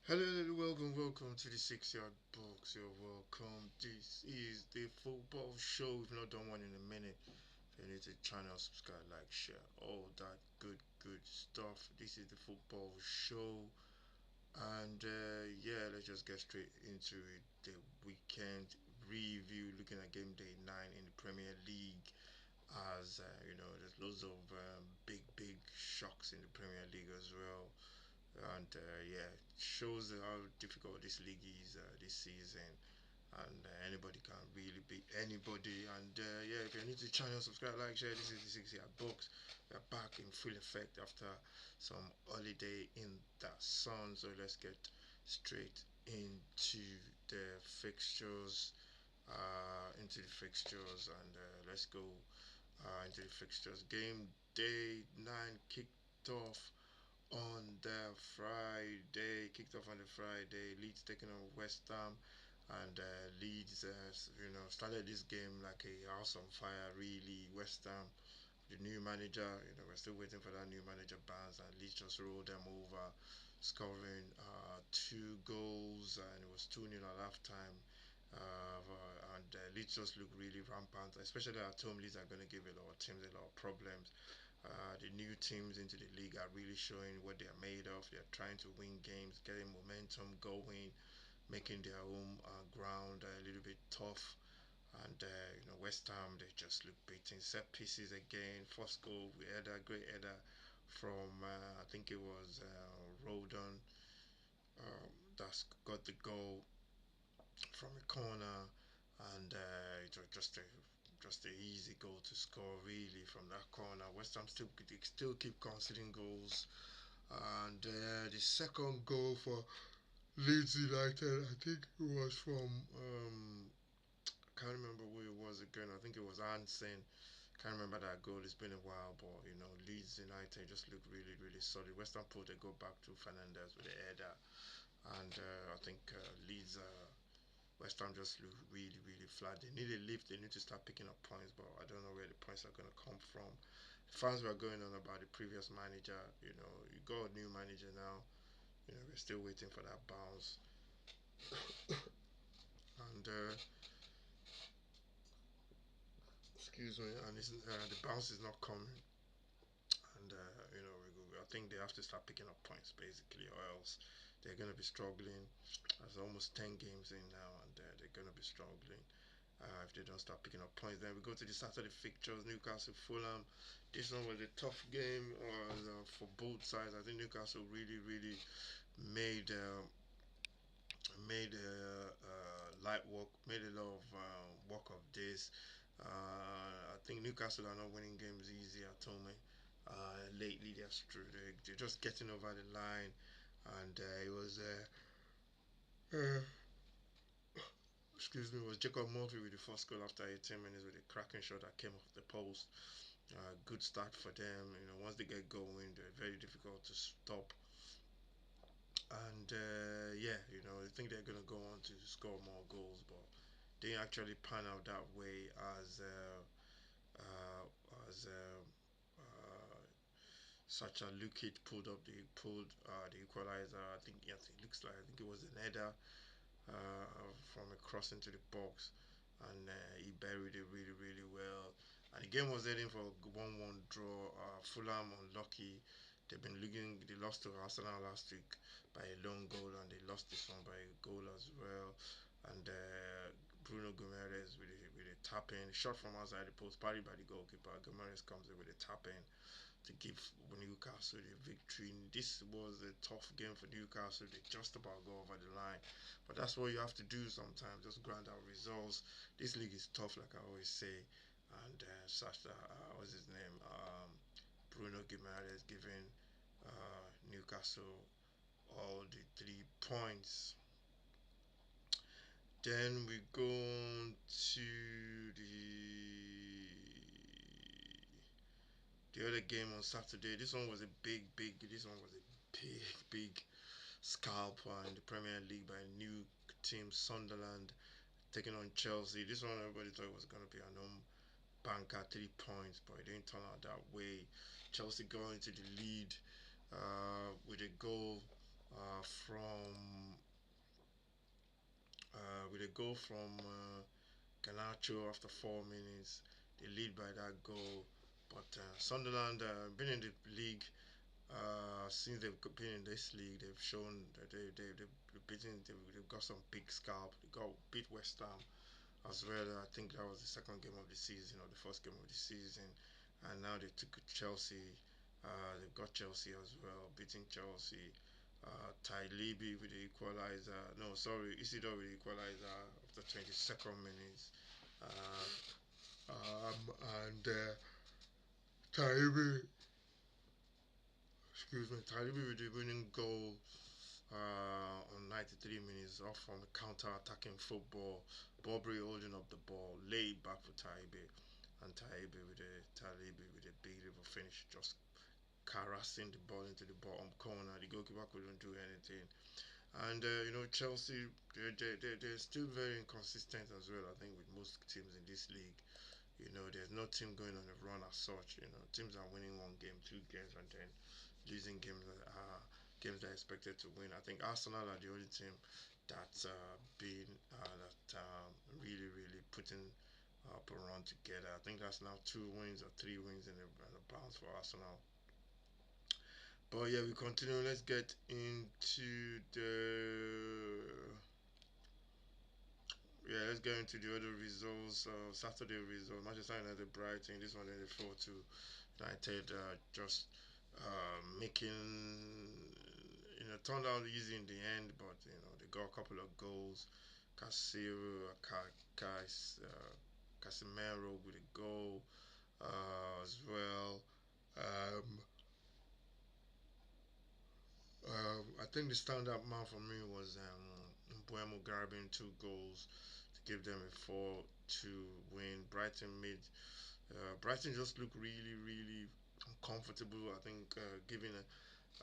Hello, welcome to the 6 Yard Box. You're welcome. This is the football show. We've not done one in a minute. If you're new to the channel, subscribe, like, share, all that good stuff. This is the football show, and yeah, let's just get straight into it. The weekend review, looking at game day 9 in the Premier League. As there's loads of big shocks in the Premier League as well, and yeah, it shows how difficult this league is this season. And anybody can really beat anybody. And yeah, if you're new to the channel, subscribe, like, share. This is the 6 Yard Box. We're back in full effect after some holiday in the sun. So let's get straight into the fixtures. And let's go into the fixtures. Game day 9 kicked off on the Friday. Kicked off on the Friday. Leeds taking on West Ham, and Leeds, started this game like a house on fire. Really, West Ham, the new manager. We're still waiting for that new manager Barnes, and Leeds just rolled them over, scoring 2 goals, and it was 2-0 at halftime. And Leeds just look really rampant, especially at home. Leeds are going to give a lot of teams a lot of problems. The new teams into the league are really showing what they're made of. They're trying to win games, getting momentum going, making their home ground a little bit tough. And West Ham, they just look beating set pieces again. First goal, we had a great header from I think it was Rodon, that's got the goal from a corner, and it was just a easy goal to score really from that corner. West Ham still keep conceding goals, and the second goal for Leeds United, I think it was from I can't remember who it was again. I think it was Hansen. Can't remember that goal. It's been a while, but Leeds United just look really solid. West Ham put a goal back to Fernandez with a header, and I think Leeds. West Ham just look really flat. They need a lift. They need to start picking up points, but I don't know where the points are going to come from. Fans were going on about the previous manager. You got a new manager now. We're still waiting for that bounce, and excuse me, and the bounce is not coming. And I think they have to start picking up points basically, or else they're going to be struggling. There's almost 10 games in now, and they're going to be struggling. If they don't start picking up points. Then we go to the Saturday fixtures. Newcastle, Fulham. This one was a tough game for both sides. I think Newcastle really made light work, made a lot of work of this. I think Newcastle are not winning games easy at home. Lately, they're just getting over the line, and it was excuse me, it was Jacob Murphy with the first goal after 18 minutes with a cracking shot that came off the post. Good start for them. Once they get going, they're very difficult to stop. And yeah, I think they're gonna go on to score more goals, but they actually pan out that way uh, as uh, such a Lukic pulled the equalizer. I think yes, it looks like I think it was an header uh, from a cross into the box, and he buried it really well. And the game was heading for a 1-1 draw. Fulham unlucky. They've been looking. They lost to Arsenal last week by a lone goal, and they lost this one by a goal as well. And Bruno Guimaraes with a tap in, shot from outside the post, parried by the goalkeeper. Guimaraes comes in with a tap in to give Newcastle the victory. This was a tough game for Newcastle. They just about go over the line, but that's what you have to do sometimes. Just grind out results. This league is tough, like I always say. And such that what's his name? Bruno Guimaraes giving Newcastle all the 3 points. Then we go on to the other game on Saturday. This one was a big. This one was a big scalper in the Premier League by a new team, Sunderland, taking on Chelsea. This one everybody thought it was going to be an home banker, 3 points, but it didn't turn out that way. Chelsea got into the lead with a goal from with a goal from Garnacho after 4 minutes. They lead by that goal. But Sunderland, been in the league since they've been in this league. They've shown that they've beaten. They've got some big scalp. They got beat West Ham as well. I think that was the second game of the season or the first game of the season, and now they took Chelsea. They've got Chelsea as well, beating Chelsea. Ty Libby with the equalizer. No, sorry, Isidore with the equalizer after 22nd minutes. And Ty Libby, excuse me, Ty Libby with the winning goal on 93 minutes off from a counter-attacking football. Bobry holding up the ball, laid back for Taibe, and Taibe with a beautiful finish, just caressing the ball into the bottom corner. The goalkeeper couldn't do anything. And Chelsea, they're still very inconsistent as well. I think with most teams in this league, there's no team going on a run as such. Teams are winning one game, two games, and then losing games they're expected to win. I think Arsenal are the only team that's been that really really putting up a run together. I think that's now 2 wins or 3 wins in a bounce for Arsenal. But yeah, we continue. Let's get into let's get into the other results. Saturday results. Manchester United Brighton. This one they fall to United. Just making turned out easy in the end, but they got a couple of goals. Casiro, Casemiro with a goal as well. Um, I think the standout man for me was Mbuemo grabbing 2 goals to give them a 4-2 win. Brighton just looked really, really uncomfortable. I think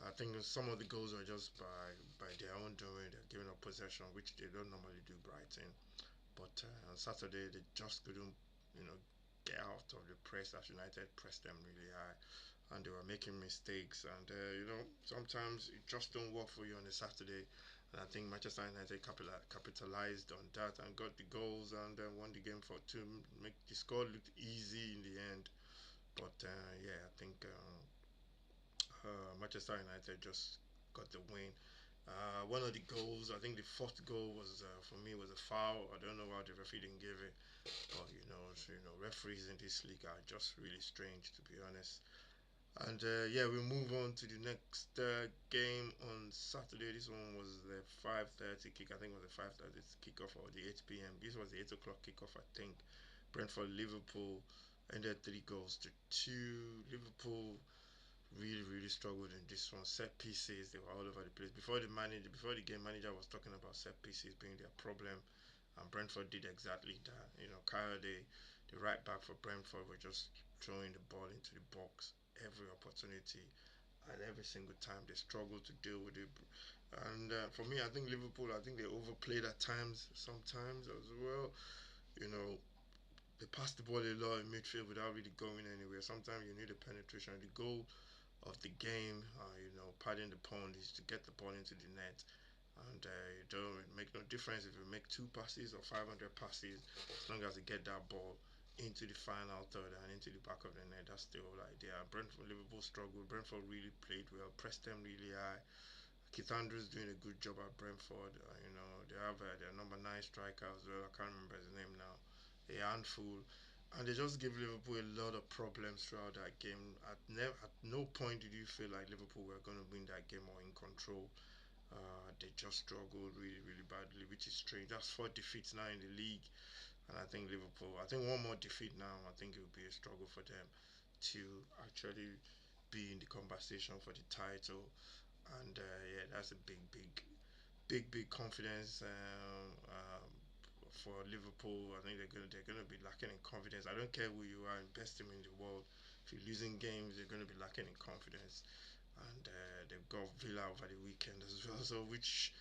I think some of the goals are just by their own doing. They're giving up possession, which they don't normally do. Brighton, but on Saturday they just couldn't, you know, get out of the press as United pressed them really high, and they were making mistakes. And sometimes it just don't work for you on a Saturday. And I think Manchester United capitalized on that and got the goals and won the game for two. Make the score look easy in the end, but yeah, I think Manchester United just got the win. One of the goals, I think the fourth goal was for me was a foul. I don't know why the referee didn't give it, but referees in this league are just really strange, to be honest. And yeah, we move on to the next game on Saturday. This one was the 5:30 kick. I think it was the 5:30 kickoff or the 8 p.m. This was the 8 o'clock kickoff, I think. Brentford Liverpool ended 3 goals to 2. Liverpool really really struggled in this one. Set pieces, they were all over the place. Before the game manager was talking about set pieces being their problem, and Brentford did exactly that. Kyle, the right back for Brentford, were just throwing the ball into the box every opportunity, and every single time they struggled to deal with it. And for me, I think Liverpool, I think they overplayed at times, sometimes as well. You know, they passed the ball a lot in midfield without really going anywhere. Sometimes you need a penetration. The goal of the game, pardon the pun, is to get the ball into the net. And it don't make no difference if you make 2 passes or 500 passes, as long as you get that ball into the final third and into the back of the net. That's the whole idea. Brentford, Liverpool struggled. Brentford really played well, pressed them really high. Keith Andrews doing a good job at Brentford. They have their number 9 striker as well. I can't remember his name now. A handful, and they just give Liverpool a lot of problems throughout that game. At no point did you feel like Liverpool were going to win that game or in control. They just struggled really, really badly, which is strange. That's 4 defeats now in the league, and I think Liverpool. I think one more defeat now. I think it will be a struggle for them to actually be in the conversation for the title. And yeah, that's a big, big, big, big confidence for Liverpool. I think they're gonna be lacking in confidence. I don't care who you are, best team in the world. If you're losing games, they're gonna be lacking in confidence. And they've got Villa over the weekend as well, so which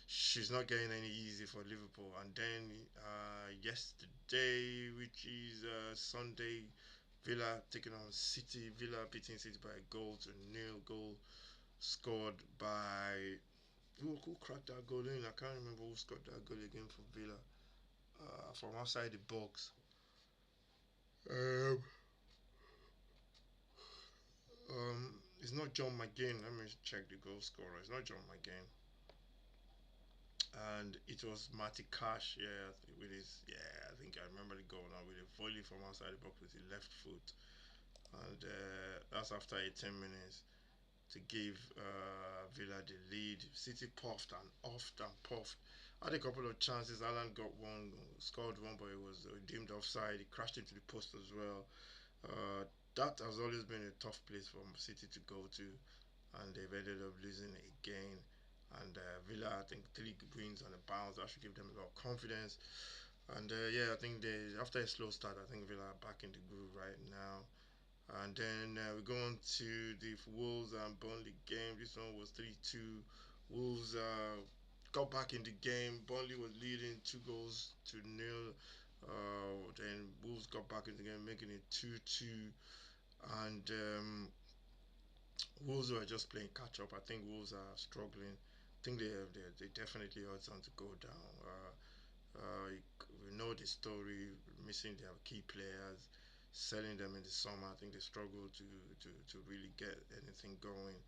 she's not getting any easy for Liverpool. And then yesterday, which is Sunday, Villa taking on City. Villa beating City by a goal to nil. Goal scored by who cracked that goal in? I can't remember who scored that goal again for Villa. From outside the box. Um, it's not John McGinn. Let me check the goal scorer. It's not John McGinn, and it was Matty Cash. Yeah, with his. Yeah, I think I remember the goal now with a volley from outside the box with his left foot, and that's after 18 minutes to give Villa the lead. City puffed and offed and puffed. Had a couple of chances. Alan got one, scored one, but it was deemed offside. He crashed into the post as well. Uh, that has always been a tough place for City to go to, and they've ended up losing again. And Villa, I think, three wins on the bounce. That should give them a lot of confidence. And yeah, I think they after a slow start, I think Villa are back in the groove right now. And then we go on to the Wolves and Burnley game. This one was 3-2. Wolves got back in the game. Burnley was leading 2 goals to nil. Then Wolves got back in the game, making it 2-2. And Wolves were just playing catch up. I think Wolves are struggling. I think they definitely ought to go down. We know the story, missing their key players, selling them in the summer. I think they struggled to really get anything going.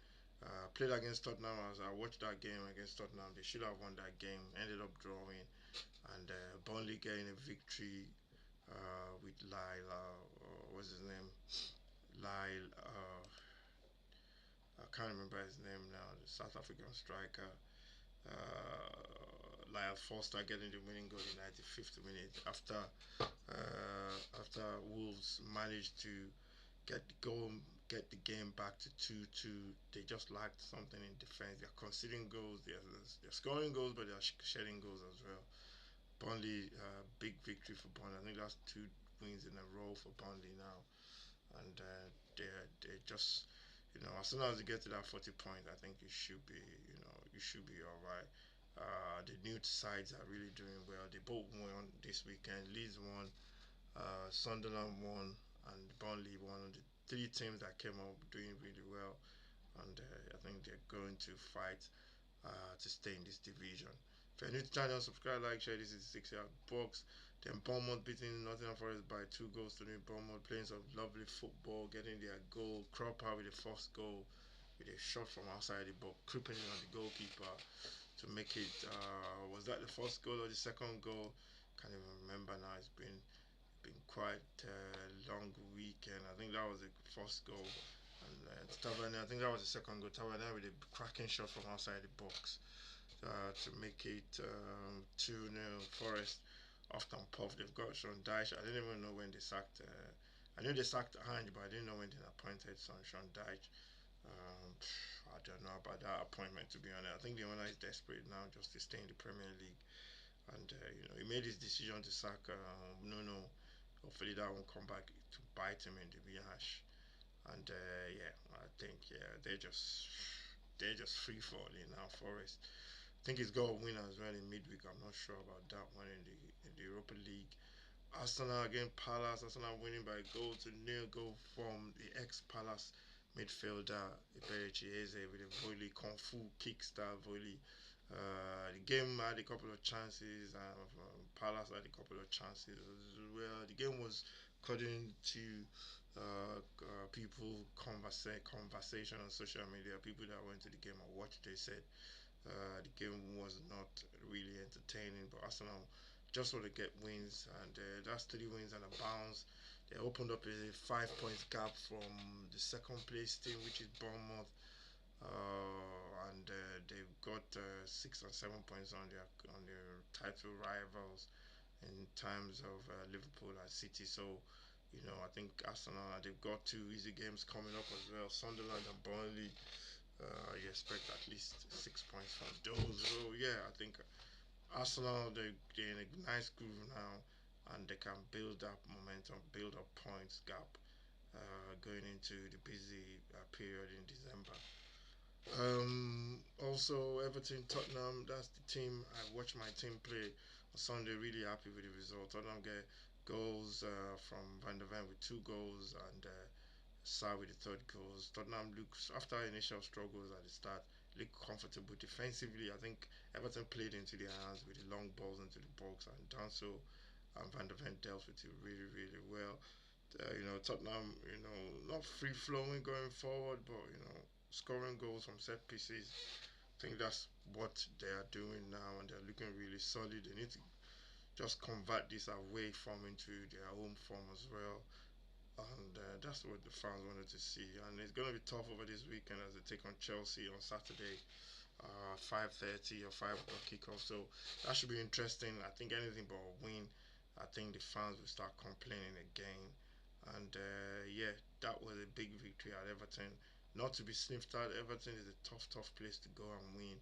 Played against Tottenham. As I watched that game against Tottenham, they should have won that game. Ended up drawing, and Burnley getting a victory with Lyle. What's his name? Lyle. I can't remember his name now. The South African striker. Lyle Foster getting the winning goal in the 95th minute after Wolves managed to get the goal, get the game back to 2-2. They just lacked something in defense. They're conceding goals, they're scoring goals, but they're shedding goals as well. Burnley, big victory for Burnley. I think that's 2 wins in a row for Burnley now, and they're just, as soon as you get to that 40 points, I think you should be all right. The new sides are really doing well. They both won this weekend. Leeds won, Sunderland won, and Burnley won. The three teams that came up doing really well, and I think they're going to fight to stay in this division. If you're new to the channel, subscribe, like, share. This is 6 yard box. Then Bournemouth beating Nottingham Forest by 2 goals to 0. Bournemouth playing some lovely football, getting their goal. Cropper with the first goal with a shot from outside the box, creeping in on the goalkeeper to make it. Was that the first goal or the second goal? Can't even remember now. It's been quite a long weekend. I think that was the first goal. And Tavernier, I think that was the second goal. Tavernier with a cracking shot from outside the box to make it 2-0 Forest. After Puff, they've got Sean Dyche. I didn't even know when they sacked. I knew they sacked Hanj, but I didn't know when they appointed Sean Dyche. I don't know about that appointment, to be honest. I think the owner is desperate now just to stay in the Premier League, and he made his decision to sack Nuno. Hopefully that won't come back to bite him in the rehash. And yeah, I think they're just free falling now. Forest. I think he's got a win as well in midweek. I'm not sure about that one in the Europa League. Arsenal against Palace. Arsenal winning by goal-to-nil goal from the ex-Palace midfielder Eberechi Eze with a volley, kung fu kickstart volley. The game had a couple of chances, and Palace had a couple of chances as well. The game was, according to people conversation on social media, people that went to the game and watched, they said the game was not really entertaining, but Arsenal just want to get wins, and that's 3 wins and a bounce. They opened up a 5 points gap from the second place team, which is Bournemouth, and they've got 6 and 7 points on their title rivals in terms of Liverpool and City. So, I think Arsenal, they've got 2 easy games coming up as well. Sunderland and Burnley. You expect at least 6 points from those. So yeah, I think Arsenal they're in a nice groove now, and they can build up momentum, build up points gap going into the busy period in December. Also, Everton, Tottenham. That's the team. I watched my team play on Sunday. Really happy with the result. Tottenham get goals from Van der Ven with 2 goals, and Sarr with the third goals. Tottenham looks after initial struggles at the start, look comfortable defensively. I think Everton played into their hands with the long balls into the box and done so. Van der Ven dealt with it really, really well. Tottenham, not free flowing going forward, but scoring goals from set pieces. I think that's what they are doing now, and they're looking really solid. They need to just convert this away form into their home form as well. And that's what the fans wanted to see. And it's going to be tough over this weekend as they take on Chelsea on Saturday, 5:30 or 5 o'clock kickoff. So that should be interesting. I think anything but a win. I think the fans will start complaining again. And yeah, that was a big victory at Everton. Not to be sniffed at. Everton is a tough, tough place to go and win.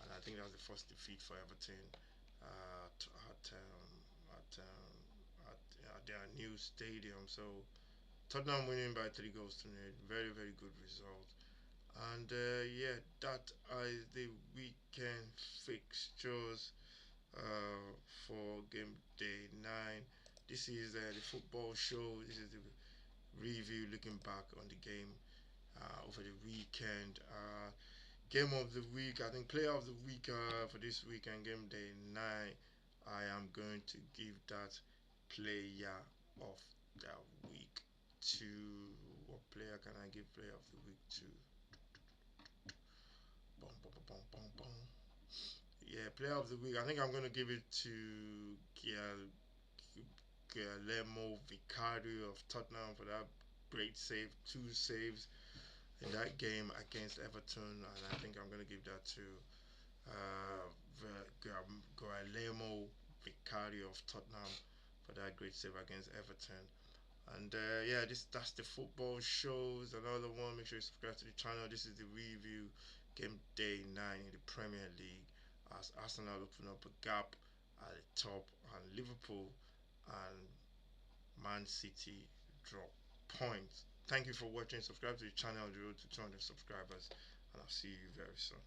And I think that was the first defeat for Everton at their new stadium. So Tottenham winning by 3 goals to nil. Very, very good result. And yeah, that is the weekend fixtures for game day 9. This is the football show. This is the review looking back on the game over the weekend. Game of the week, I think player of the week for this weekend, game day 9. I am going to give that player of the week to. What player can I give player of the week to? Boom, boom, boom, boom, boom. Yeah, player of the week. I think I'm going to give it to Guillermo Vicario of Tottenham for that great save, 2 saves in that game against Everton, and I think I'm going to give that to Guillermo Vicario of Tottenham for that great save against Everton. And yeah, that's the football shows. Another one. Make sure you subscribe to the channel. This is the review game day 9 in the Premier League as Arsenal open up a gap at the top, and Liverpool and Man City drop points. Thank you for watching. Subscribe to the channel. The road to 200 subscribers, and I'll see you very soon.